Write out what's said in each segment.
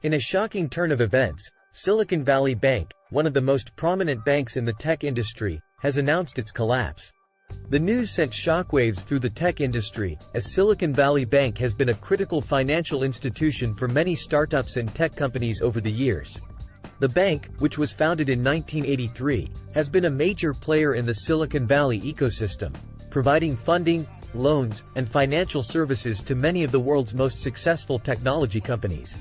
In a shocking turn of events, Silicon Valley Bank, one of the most prominent banks in the tech industry, has announced its collapse. The news sent shockwaves through the tech industry, as Silicon Valley Bank has been a critical financial institution for many startups and tech companies over the years. The bank, which was founded in 1983, has been a major player in the Silicon Valley ecosystem, providing funding, loans, and financial services to many of the world's most successful technology companies.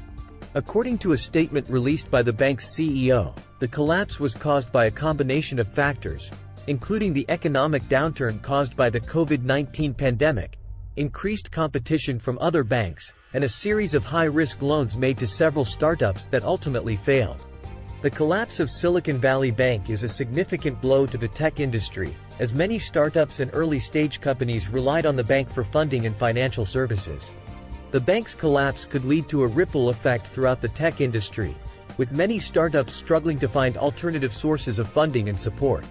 According to a statement released by the bank's CEO, the collapse was caused by a combination of factors, including the economic downturn caused by the COVID-19 pandemic, increased competition from other banks, and a series of high-risk loans made to several startups that ultimately failed. The collapse of Silicon Valley Bank is a significant blow to the tech industry, as many startups and early-stage companies relied on the bank for funding and financial services. The bank's collapse could lead to a ripple effect throughout the tech industry, with many startups struggling to find alternative sources of funding and support.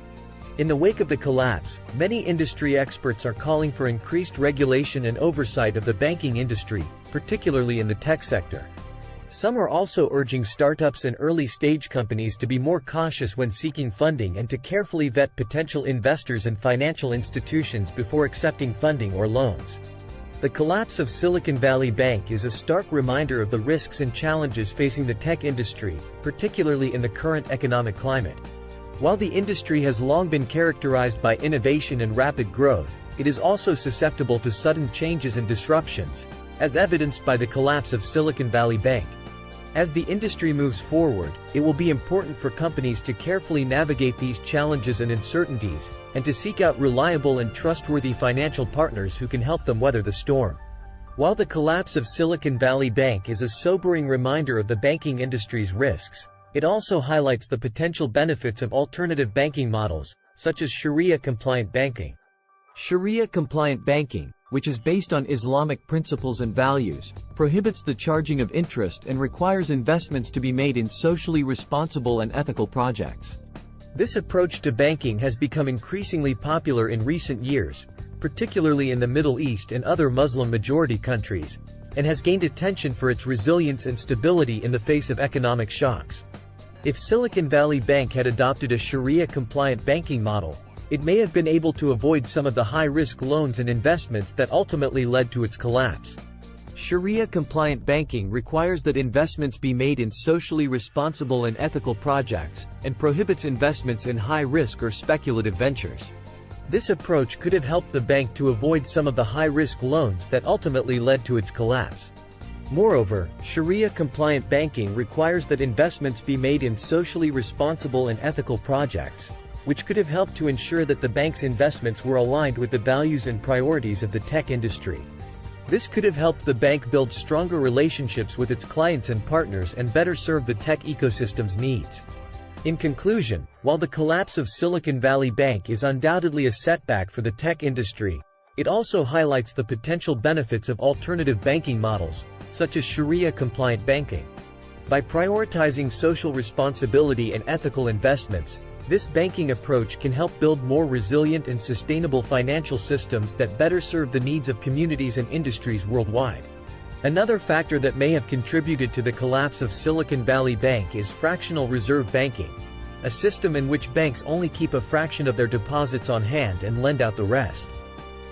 In the wake of the collapse, many industry experts are calling for increased regulation and oversight of the banking industry, particularly in the tech sector. Some are also urging startups and early-stage companies to be more cautious when seeking funding and to carefully vet potential investors and financial institutions before accepting funding or loans. The collapse of Silicon Valley Bank is a stark reminder of the risks and challenges facing the tech industry, particularly in the current economic climate. While the industry has long been characterized by innovation and rapid growth, it is also susceptible to sudden changes and disruptions, as evidenced by the collapse of Silicon Valley Bank. As the industry moves forward, it will be important for companies to carefully navigate these challenges and uncertainties, and to seek out reliable and trustworthy financial partners who can help them weather the storm. While the collapse of Silicon Valley Bank is a sobering reminder of the banking industry's risks, it also highlights the potential benefits of alternative banking models, such as Shariah-compliant banking. Shariah-compliant banking, which is based on Islamic principles and values, prohibits the charging of interest and requires investments to be made in socially responsible and ethical projects. This approach to banking has become increasingly popular in recent years, particularly in the Middle East and other Muslim-majority countries, and has gained attention for its resilience and stability in the face of economic shocks. If Silicon Valley Bank had adopted a Shariah-compliant banking model, it may have been able to avoid some of the high-risk loans and investments that ultimately led to its collapse. Shariah-compliant banking requires that investments be made in socially responsible and ethical projects, and prohibits investments in high-risk or speculative ventures. This approach could have helped the bank to avoid some of the high-risk loans that ultimately led to its collapse. Moreover, Shariah-compliant banking requires that investments be made in socially responsible and ethical projects, which could have helped to ensure that the bank's investments were aligned with the values and priorities of the tech industry. This could have helped the bank build stronger relationships with its clients and partners and better serve the tech ecosystem's needs. In conclusion, while the collapse of Silicon Valley Bank is undoubtedly a setback for the tech industry, it also highlights the potential benefits of alternative banking models, such as Shariah-compliant banking. By prioritizing social responsibility and ethical investments, this banking approach can help build more resilient and sustainable financial systems that better serve the needs of communities and industries worldwide. Another factor that may have contributed to the collapse of Silicon Valley Bank is fractional reserve banking, a system in which banks only keep a fraction of their deposits on hand and lend out the rest.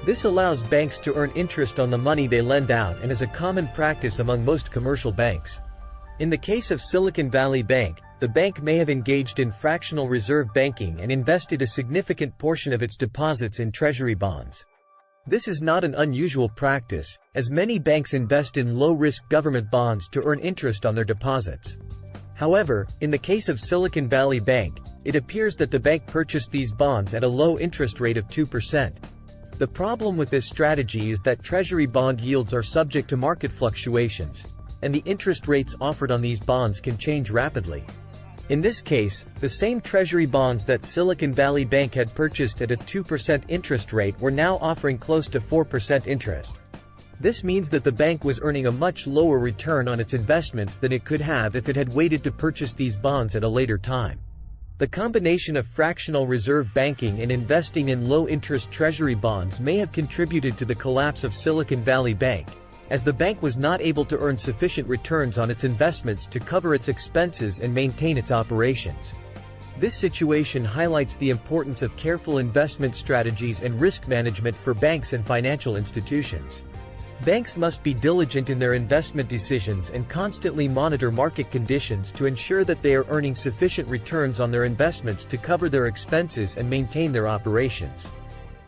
This allows banks to earn interest on the money they lend out and is a common practice among most commercial banks. In the case of Silicon Valley Bank, the bank may have engaged in fractional reserve banking and invested a significant portion of its deposits in treasury bonds. This is not an unusual practice, as many banks invest in low-risk government bonds to earn interest on their deposits. However, in the case of Silicon Valley Bank, it appears that the bank purchased these bonds at a low interest rate of 2%. The problem with this strategy is that treasury bond yields are subject to market fluctuations, and the interest rates offered on these bonds can change rapidly. In this case, the same treasury bonds that Silicon Valley Bank had purchased at a 2% interest rate were now offering close to 4% interest. This means that the bank was earning a much lower return on its investments than it could have if it had waited to purchase these bonds at a later time. The combination of fractional reserve banking and investing in low-interest treasury bonds may have contributed to the collapse of Silicon Valley Bank, as the bank was not able to earn sufficient returns on its investments to cover its expenses and maintain its operations. This situation highlights the importance of careful investment strategies and risk management for banks and financial institutions. Banks must be diligent in their investment decisions and constantly monitor market conditions to ensure that they are earning sufficient returns on their investments to cover their expenses and maintain their operations.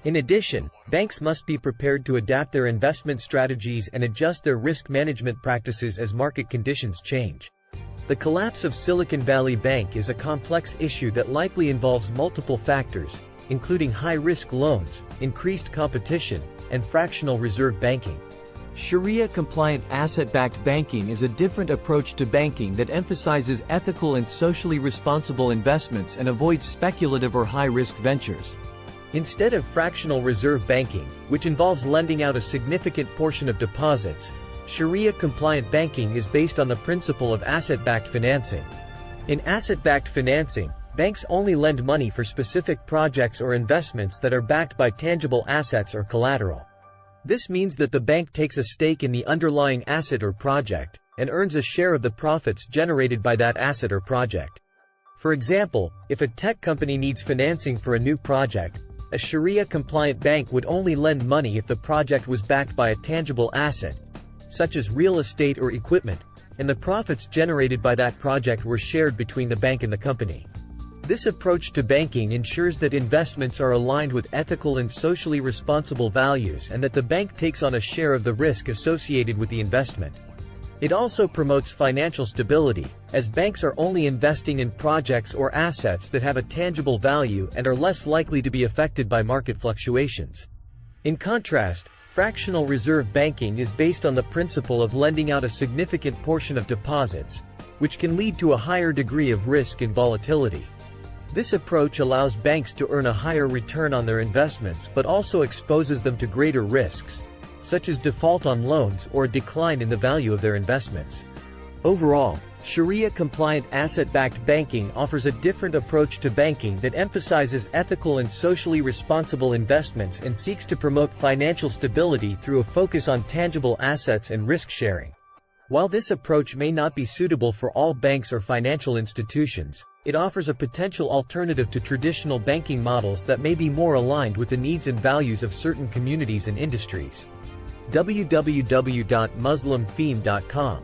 In addition, banks must be prepared to adapt their investment strategies and adjust their risk management practices as market conditions change. The collapse of Silicon Valley Bank is a complex issue that likely involves multiple factors, including high-risk loans, increased competition, and fractional reserve banking. Shariah-compliant asset-backed banking is a different approach to banking that emphasizes ethical and socially responsible investments and avoids speculative or high-risk ventures. Instead of fractional reserve banking, which involves lending out a significant portion of deposits, Shariah-compliant banking is based on the principle of asset-backed financing. In asset-backed financing, banks only lend money for specific projects or investments that are backed by tangible assets or collateral. This means that the bank takes a stake in the underlying asset or project, and earns a share of the profits generated by that asset or project. For example, if a tech company needs financing for a new project, a Shariah-compliant bank would only lend money if the project was backed by a tangible asset, such as real estate or equipment, and the profits generated by that project were shared between the bank and the company. This approach to banking ensures that investments are aligned with ethical and socially responsible values and that the bank takes on a share of the risk associated with the investment. It also promotes financial stability, as banks are only investing in projects or assets that have a tangible value and are less likely to be affected by market fluctuations. In contrast, fractional reserve banking is based on the principle of lending out a significant portion of deposits, which can lead to a higher degree of risk and volatility. This approach allows banks to earn a higher return on their investments but also exposes them to greater risks, such as default on loans or a decline in the value of their investments. Overall, Shariah-compliant asset-backed banking offers a different approach to banking that emphasizes ethical and socially responsible investments and seeks to promote financial stability through a focus on tangible assets and risk sharing. While this approach may not be suitable for all banks or financial institutions, it offers a potential alternative to traditional banking models that may be more aligned with the needs and values of certain communities and industries. www.MuslimFin.com